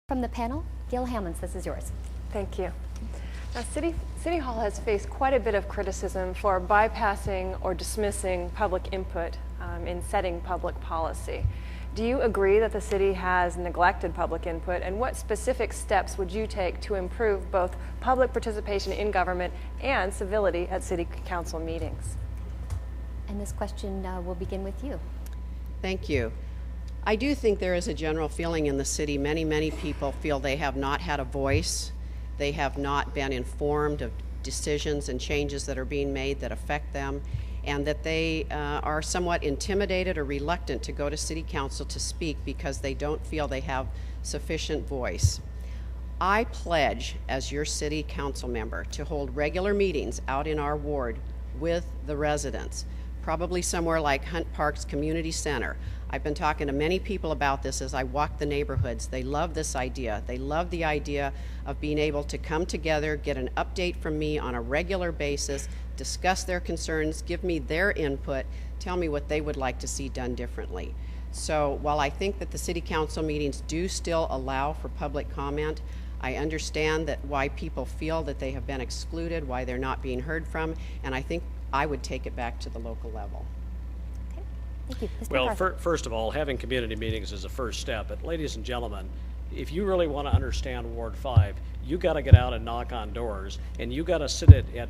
From the panel, Gail Hammonds, this is yours. Thank you. Now, City Hall has faced quite a bit of criticism for bypassing or dismissing public input in setting public policy. Do you agree that the city has neglected public input, and what specific steps would you take to improve both public participation in government and civility at city council meetings? And this question will begin with you. Thank you. I do think there is a general feeling in the city. Many people feel they have not had a voice. They have not been informed of decisions and changes that are being made that affect them, and that they are somewhat intimidated or reluctant to go to city council to speak because they don't feel they have sufficient voice. I pledge as your city council member to hold regular meetings out in our ward with the residents, probably somewhere like Hunt Park's Community Center. I've been talking to many people about this as I walk the neighborhoods. They love this idea. They love the idea of being able to come together, get an update from me on a regular basis, discuss their concerns, give me their input, tell me what they would like to see done differently. So while I think that the city council meetings do still allow for public comment, I understand that why people feel that they have been excluded, why they're not being heard from, and I think I would take it back to the local level. Thank you. Mr. Well, McCarthy. first of all, having community meetings is a first step. But ladies and gentlemen, if you really want to understand Ward 5, you got to get out and knock on doors, and you got to sit at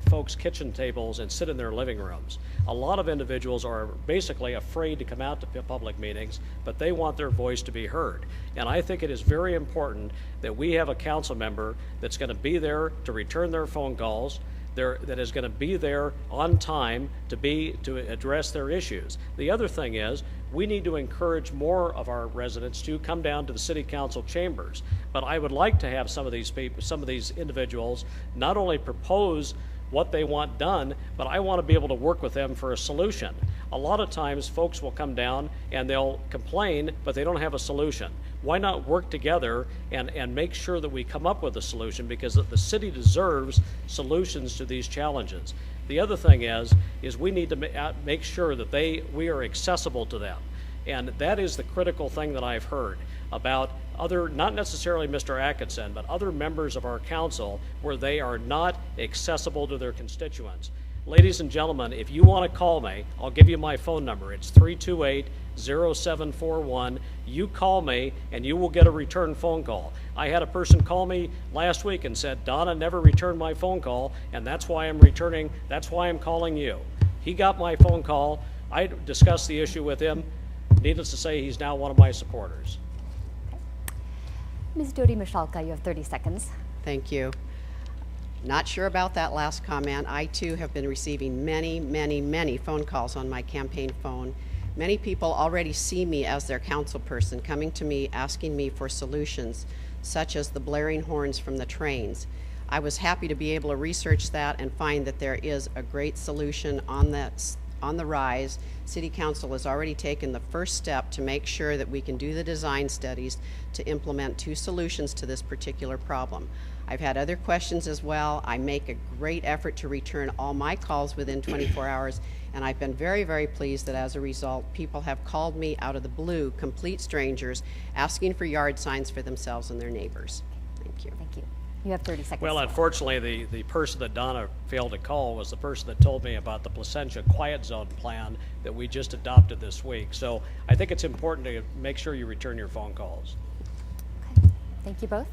folks' kitchen tables and sit in their living rooms. A lot of individuals are basically afraid to come out to public meetings, but they want their voice to be heard. And I think it is very important that we have a council member that's going to be there to return their phone calls, that is going to be there on time to address their issues. The other thing is, we need to encourage more of our residents to come down to the city council chambers. But I would like to have some of these people, some of these individuals, not only propose what they want done, but I want to be able to work with them for a solution. A lot of times folks will come down and they'll complain, but they don't have a solution. Why not work together and make sure that we come up with a solution, because the city deserves solutions to these challenges. The other thing is we need to make sure that we are accessible to them. And that is the critical thing that I've heard about other, not necessarily Mr. Atkinson, but other members of our council, where they are not accessible to their constituents. Ladies and gentlemen, if you want to call me, I'll give you my phone number. It's 328-0741. You call me and you will get a return phone call. I had a person call me last week and said, Donna never returned my phone call, and that's why I'm calling you. He got my phone call. I discussed the issue with him. Needless to say, he's now one of my supporters. Ms. Dodi Mishalka, you have 30 seconds. Thank you. Not sure about that last comment. I too have been receiving many phone calls on my campaign phone. Many people already see me as their council person, coming to me asking me for solutions, such as the blaring horns from the trains. I was happy to be able to research that and find that there is a great solution on the rise. City Council has already taken the first step to make sure that we can do the design studies to implement 2 solutions to this particular problem. I've had other questions as well. I make a great effort to return all my calls within 24 hours, and I've been very pleased that as a result, people have called me out of the blue, complete strangers, asking for yard signs for themselves and their neighbors. Thank you. Thank you. You have 30 seconds. Well, unfortunately, the person that Donna failed to call was the person that told me about the Placentia Quiet Zone plan that we just adopted this week. So I think it's important to make sure you return your phone calls. Okay. Thank you both.